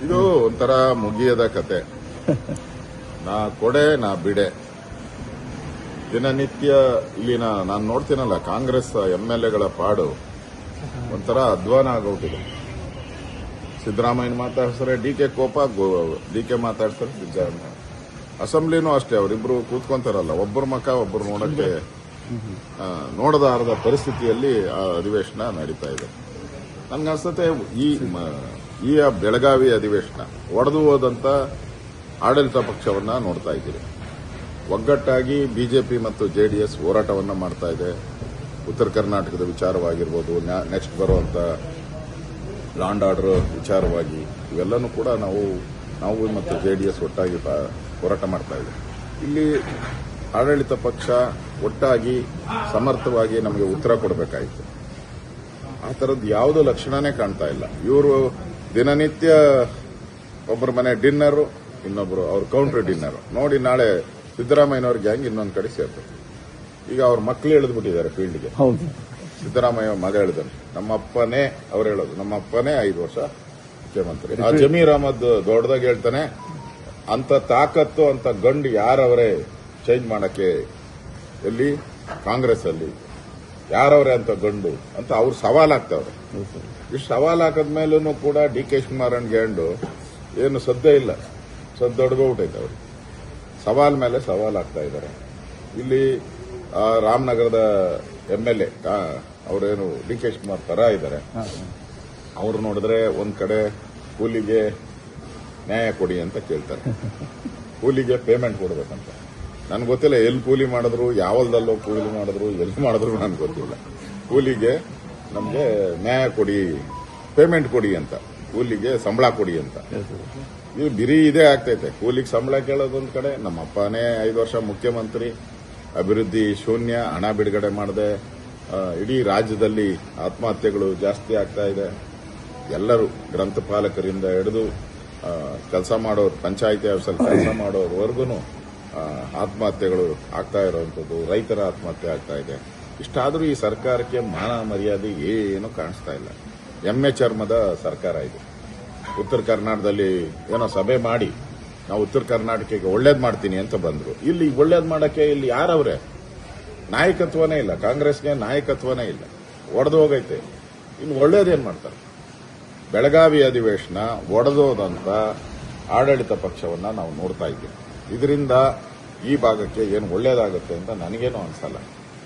ಇದು ಒಂಥರ ಮುಗಿಯದ ಕತೆ. ನಾ ಕೊಡೆ ನಾ ಬಿಡೆ. ದಿನನಿತ್ಯ ಇಲ್ಲಿನ ನಾನು ನೋಡ್ತೀನಲ್ಲ, ಕಾಂಗ್ರೆಸ್ MLAಗಳ ಪಾಡು ಒಂಥರ ಅಧ್ವಾನ ಆಗೋಗಿದೆ. ಸಿದ್ದರಾಮಯ್ಯ ಮಾತಾಡ್ತಾರೆ, DK ಕೋಪ, DK ಮಾತಾಡ್ತಾರೆ ಸಿದ್ದರಾಮಯ್ಯ. ಅಸೆಂಬ್ಲಿನೂ ಅಷ್ಟೇ, ಅವರಿಬ್ರು ಕೂತ್ಕೊಂತಾರಲ್ಲ, ಒಬ್ಬರ ಮುಖ ಒಬ್ಬರು ನೋಡಕ್ಕೆ ನೋಡದಾರದ ಪರಿಸ್ಥಿತಿಯಲ್ಲಿ ಆ ಅಧಿವೇಶನ ನಡೀತಾ ಇದೆ. ನನ್ಗನ್ಸುತ್ತೆ ಈ ಬೆಳಗಾವಿ ಅಧಿವೇಶನ ಒಡೆದು ಹೋದಂತ ಆಡಳಿತ ಪಕ್ಷವನ್ನ ನೋಡ್ತಾ ಇದ್ದೀರಿ. ಒಗ್ಗಟ್ಟಾಗಿ ಬಿಜೆಪಿ ಮತ್ತು JDS ಹೋರಾಟವನ್ನ ಮಾಡ್ತಾ ಇದೆ. ಉತ್ತರ ಕರ್ನಾಟಕದ ವಿಚಾರವಾಗಿರ್ಬೋದು, ನೆಕ್ಸ್ಟ್ ಬರುವಂತ ಲಾ ಅಂಡ್ ಆರ್ಡರ್ ವಿಚಾರವಾಗಿ, ಇವೆಲ್ಲನೂ ಕೂಡ ನಾವು ಮತ್ತು JDS ಒಟ್ಟಾಗಿ ಹೋರಾಟ ಮಾಡ್ತಾ ಇದೆ. ಇಲ್ಲಿ ಆಡಳಿತ ಪಕ್ಷ ಒಟ್ಟಾಗಿ ಸಮರ್ಥವಾಗಿ ನಮಗೆ ಉತ್ತರ ಕೊಡಬೇಕಾಯಿತು. ಆ ಥರದ್ದು ಯಾವುದೋ ಲಕ್ಷಣನೇ ಕಾಣ್ತಾ ಇಲ್ಲ. ಇವರು ದಿನನಿತ್ಯ ಒಬ್ಬರ ಮನೆ ಡಿನ್ನರು, ಇನ್ನೊಬ್ರು ಅವ್ರ ಕೌಂಟರ್ ಡಿನ್ನರ್ ನೋಡಿ. ನಾಳೆ ಸಿದ್ದರಾಮಯ್ಯನವ್ರ ಗ್ಯಾಂಗ್ ಇನ್ನೊಂದು ಕಡೆ ಸೇರ್ತಾರೆ. ಈಗ ಅವ್ರ ಮಕ್ಕಳು ಇಳಿದ್ಬಿಟ್ಟಿದ್ದಾರೆ ಫೀಲ್ಡ್ಗೆ. ಸಿದ್ದರಾಮಯ್ಯ ಮಗ ಹೇಳಿದಾನೆ, ನಮ್ಮಪ್ಪನೇ ಅವ್ರು ಹೇಳೋದು, ನಮ್ಮಪ್ಪನೇ 5 ವರ್ಷ ಮುಖ್ಯಮಂತ್ರಿ. ಆ ಜಮೀರ್ ಅಹಮದ್ ದೊಡ್ಡದಾಗಿ ಹೇಳ್ತಾನೆ, ಅಂತ ತಾಕತ್ತು ಅಂತ ಗಂಡು ಯಾರವರೇ ಚೇಂಜ್ ಮಾಡಕ್ಕೆ, ಎಲ್ಲಿ ಕಾಂಗ್ರೆಸ್ ಅಲ್ಲಿ ಯಾರವ್ರೆ ಅಂತ ಗಂಡು ಅಂತ ಅವ್ರು ಸವಾಲ್ ಹಾಕ್ತಾವ್ರೆ. ಇಷ್ಟು ಸವಾಲ್ ಹಾಕದ್ಮೇಲೂ ಕೂಡ DK ಶಿವಕುಮಾರನ್ ಗಂಡು ಏನು ಸದ್ದೇ ಇಲ್ಲ, ಸದ್ದೊಡ್ಗೋಗ್ಬಿಟ್ಟೈತೆ ಅವ್ರಿಗೆ. ಸವಾಲ್ ಮೇಲೆ ಸವಾಲ್ ಆಗ್ತಾ ಇದ್ದಾರೆ. ಇಲ್ಲಿ ರಾಮನಗರದ MLA ಅವರೇನು DK ಶಿವಕುಮಾರ್ ತರ ಇದ್ದಾರೆ. ಅವ್ರು ನೋಡಿದ್ರೆ ಒಂದ್ ಕಡೆ ಕೂಲಿಗೆ ನ್ಯಾಯ ಕೊಡಿ ಅಂತ ಕೇಳ್ತಾರೆ, ಕೂಲಿಗೆ ಪೇಮೆಂಟ್ ಕೊಡಬೇಕಂತ. ನನ್ಗೆ ಗೊತ್ತಿಲ್ಲ ಎಲ್ಲಿ ಕೂಲಿ ಮಾಡಿದ್ರು, ಯಾವಲ್ದಲ್ಲೋ ಕೂಲಿ ಮಾಡಿದ್ರು, ಎಲ್ಲಿ ಮಾಡಿದ್ರು ನನ್ಗೆ ಗೊತ್ತಿಲ್ಲ. ಕೂಲಿಗೆ ನಮ್ಗೆ ನ್ಯಾಯ ಕೊಡಿ, ಪೇಮೆಂಟ್ ಕೊಡಿ ಅಂತ, ಕೂಲಿಗೆ ಸಂಬಳ ಕೊಡಿ ಅಂತ. ಇದು ಬಿರಿ ಇದೇ ಆಗ್ತೈತೆ. ಕೂಲಿಗೆ ಸಂಬಳ ಕೇಳೋದೊಂದ್ ಕಡೆ, ನಮ್ಮಪ್ಪನೇ 5 ವರ್ಷ ಮುಖ್ಯಮಂತ್ರಿ, ಅಭಿವೃದ್ಧಿ ಶೂನ್ಯ, ಹಣ ಬಿಡುಗಡೆ ಮಾಡದೆ ಇಡೀ ರಾಜ್ಯದಲ್ಲಿ ಆತ್ಮಹತ್ಯೆಗಳು ಜಾಸ್ತಿ ಆಗ್ತಾ ಇದೆ. ಎಲ್ಲರೂ ಗ್ರಂಥಪಾಲಕರಿಂದ ಹಿಡಿದು ಕೆಲಸ ಮಾಡೋರು, ಪಂಚಾಯಿತಿ ಆಫೀಸಲ್ಲಿ ಕೆಲಸ ಮಾಡೋರ್ವರೆಗೂ ಆತ್ಮಹತ್ಯೆಗಳು ಆಗ್ತಾ ಇರುವಂತದ್ದು, ರೈತರ ಆತ್ಮಹತ್ಯೆ ಆಗ್ತಾ ಇದೆ. ಇಷ್ಟಾದರೂ ಈ ಸರ್ಕಾರಕ್ಕೆ ಮಾನ ಮರ್ಯಾದೆ ಏನು ಕಾಣಿಸ್ತಾ ಇಲ್ಲ. ಎಮ್ಮೆ ಚರ್ಮದ ಸರ್ಕಾರ ಇದು. ಉತ್ತರ ಕರ್ನಾಟಕದಲ್ಲಿ ಏನೋ ಸಭೆ ಮಾಡಿ ನಾವು ಉತ್ತರ ಕರ್ನಾಟಕಕ್ಕೆ ಒಳ್ಳೇದ್ ಮಾಡ್ತೀನಿ ಅಂತ ಬಂದ್ರು. ಇಲ್ಲಿ ಒಳ್ಳೇದ್ ಮಾಡಕ್ಕೆ ಇಲ್ಲಿ ಯಾರವ್ರೆ? ನಾಯಕತ್ವನೇ ಇಲ್ಲ. ಕಾಂಗ್ರೆಸ್ಗೆ ನಾಯಕತ್ವನೇ ಇಲ್ಲ, ಒಡೆದು ಹೋಗೈತೆ. ಇನ್ನು ಒಳ್ಳೇದೇನ್ ಮಾಡ್ತಾರೆ? ಬೆಳಗಾವಿ ಅಧಿವೇಶನ ಒಡೆದೋದಂತ ಆಡಳಿತ ಪಕ್ಷವನ್ನ ನಾವು ನೋಡ್ತಾ ಇದ್ದೀವಿ. ಇದರಿಂದ ಈ ಭಾಗಕ್ಕೆ ಏನು ಒಳ್ಳೇದಾಗುತ್ತೆ ಅಂತ ನನಗೇನು ಅನ್ಸಲ್ಲ.